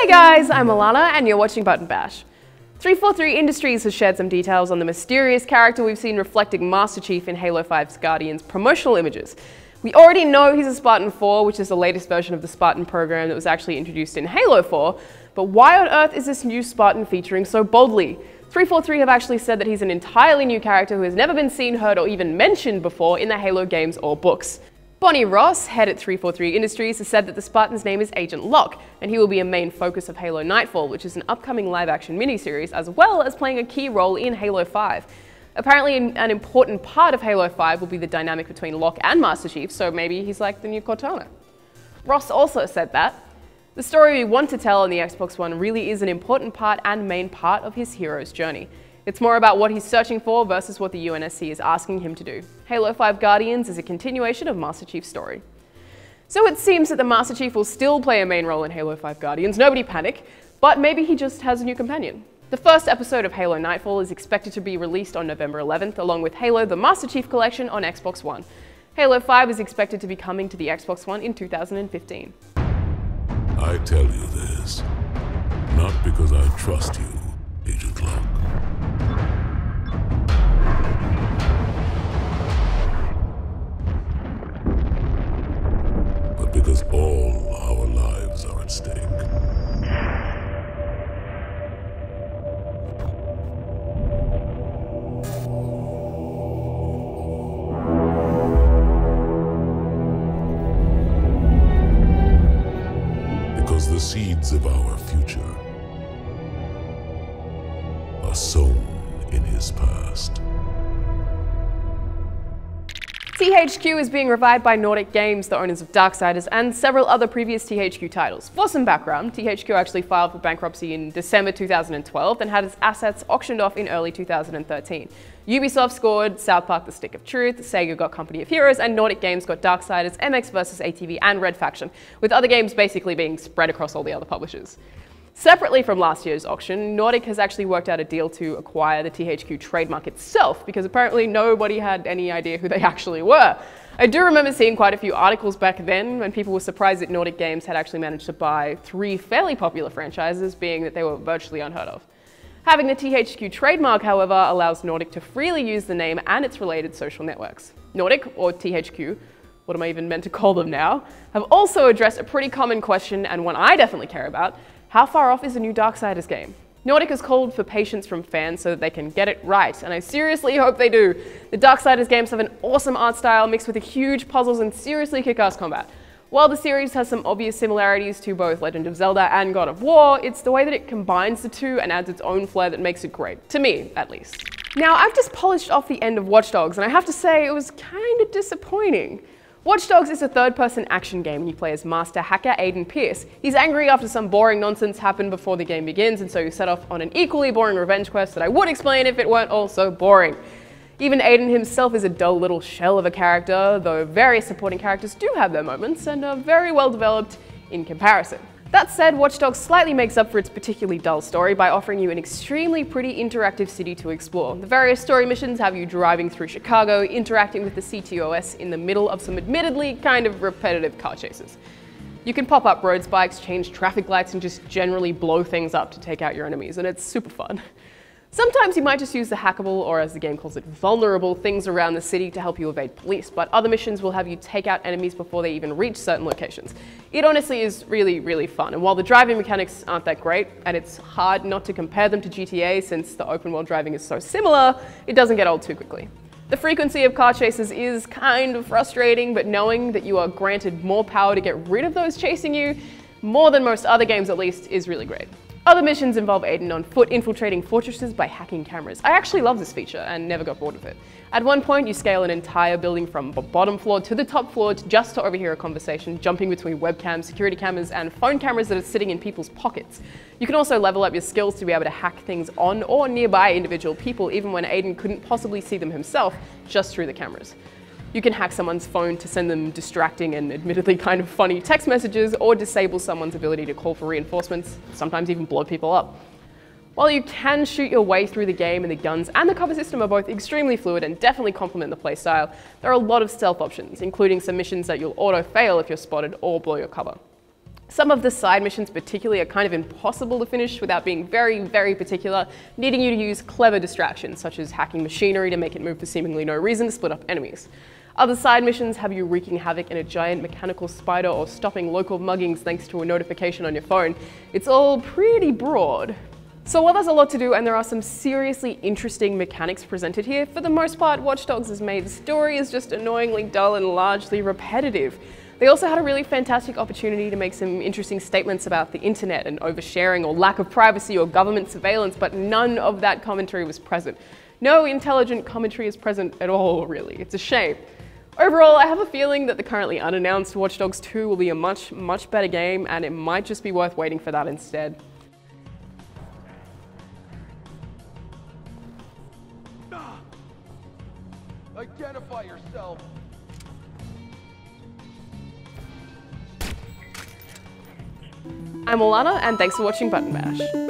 Hey guys, I'm Alanah and you're watching Button Bash. 343 Industries has shared some details on the mysterious character we've seen reflecting Master Chief in Halo 5's Guardians promotional images. We already know he's a Spartan 4, which is the latest version of the Spartan program that was actually introduced in Halo 4, but why on earth is this new Spartan featuring so boldly? 343 have actually said that he's an entirely new character who has never been seen, heard, or even mentioned before in the Halo games or books. Bonnie Ross, head at 343 Industries, has said that the Spartan's name is Agent Locke, and he will be a main focus of Halo Nightfall, which is an upcoming live-action miniseries, as well as playing a key role in Halo 5. Apparently, an important part of Halo 5 will be the dynamic between Locke and Master Chief, so maybe he's like the new Cortana. Ross also said that the story we want to tell on the Xbox One really is an important part and main part of his hero's journey. It's more about what he's searching for versus what the UNSC is asking him to do. Halo 5 Guardians is a continuation of Master Chief's story. So it seems that the Master Chief will still play a main role in Halo 5 Guardians, nobody panic, but maybe he just has a new companion. The first episode of Halo Nightfall is expected to be released on November 11th, along with Halo the Master Chief Collection on Xbox One. Halo 5 is expected to be coming to the Xbox One in 2015. I tell you this, not because I trust you, Agent Locke. But because all our lives are at stake. Because the seeds of our future are sown in his past. THQ is being revived by Nordic Games, the owners of Darksiders, and several other previous THQ titles. For some background, THQ actually filed for bankruptcy in December 2012 and had its assets auctioned off in early 2013. Ubisoft scored South Park: The Stick of Truth, Sega got Company of Heroes, and Nordic Games got Darksiders, MX vs. ATV, and Red Faction, with other games basically being spread across all the other publishers. Separately from last year's auction, Nordic has actually worked out a deal to acquire the THQ trademark itself, because apparently nobody had any idea who they actually were. I do remember seeing quite a few articles back then when people were surprised that Nordic Games had actually managed to buy 3 fairly popular franchises, being that they were virtually unheard of. Having the THQ trademark, however, allows Nordic to freely use the name and its related social networks. Nordic, or THQ, what am I even meant to call them now, have also addressed a pretty common question, and one I definitely care about: how far off is a new Darksiders game? Nordic has called for patience from fans so that they can get it right, and I seriously hope they do. The Darksiders games have an awesome art style mixed with huge puzzles and seriously kick-ass combat. While the series has some obvious similarities to both Legend of Zelda and God of War, it's the way that it combines the two and adds its own flair that makes it great, to me at least. Now, I've just polished off the end of Watch Dogs, and I have to say it was kind of disappointing. Watch Dogs is a third-person action game and you play as master hacker Aiden Pierce. He's angry after some boring nonsense happened before the game begins, and so you set off on an equally boring revenge quest that I would explain if it weren't all so boring. Even Aiden himself is a dull little shell of a character, though various supporting characters do have their moments and are very well developed in comparison. That said, Watch Dogs slightly makes up for its particularly dull story by offering you an extremely pretty interactive city to explore. The various story missions have you driving through Chicago, interacting with the CTOS in the middle of some admittedly kind of repetitive car chases. You can pop up road spikes, change traffic lights, and just generally blow things up to take out your enemies, and it's super fun. Sometimes you might just use the hackable, or as the game calls it, vulnerable things around the city to help you evade police, but other missions will have you take out enemies before they even reach certain locations. It honestly is really, really fun, and while the driving mechanics aren't that great, and it's hard not to compare them to GTA since the open world driving is so similar, it doesn't get old too quickly. The frequency of car chases is kind of frustrating, but knowing that you are granted more power to get rid of those chasing you, more than most other games at least, is really great. Other missions involve Aiden on foot infiltrating fortresses by hacking cameras. I actually love this feature and never got bored with it. At one point, you scale an entire building from the bottom floor to the top floor just to overhear a conversation, jumping between webcams, security cameras, and phone cameras that are sitting in people's pockets. You can also level up your skills to be able to hack things on or nearby individual people, even when Aiden couldn't possibly see them himself, just through the cameras. You can hack someone's phone to send them distracting and admittedly kind of funny text messages, or disable someone's ability to call for reinforcements, sometimes even blow people up. While you can shoot your way through the game, and the guns and the cover system are both extremely fluid and definitely complement the playstyle, there are a lot of stealth options, including some missions that you'll auto-fail if you're spotted or blow your cover. Some of the side missions particularly are kind of impossible to finish without being very, very particular, needing you to use clever distractions, such as hacking machinery to make it move for seemingly no reason to split up enemies. Other side missions have you wreaking havoc in a giant mechanical spider or stopping local muggings thanks to a notification on your phone. It's all pretty broad. So while there's a lot to do and there are some seriously interesting mechanics presented here, for the most part Watch Dogs' main story is just annoyingly dull and largely repetitive. They also had a really fantastic opportunity to make some interesting statements about the internet and oversharing or lack of privacy or government surveillance, but none of that commentary was present. No intelligent commentary is present at all, really. It's a shame. Overall, I have a feeling that the currently unannounced Watch Dogs 2 will be a much, much better game, and it might just be worth waiting for that instead. Identify yourself. I'm Alanah, and thanks for watching Button Bash.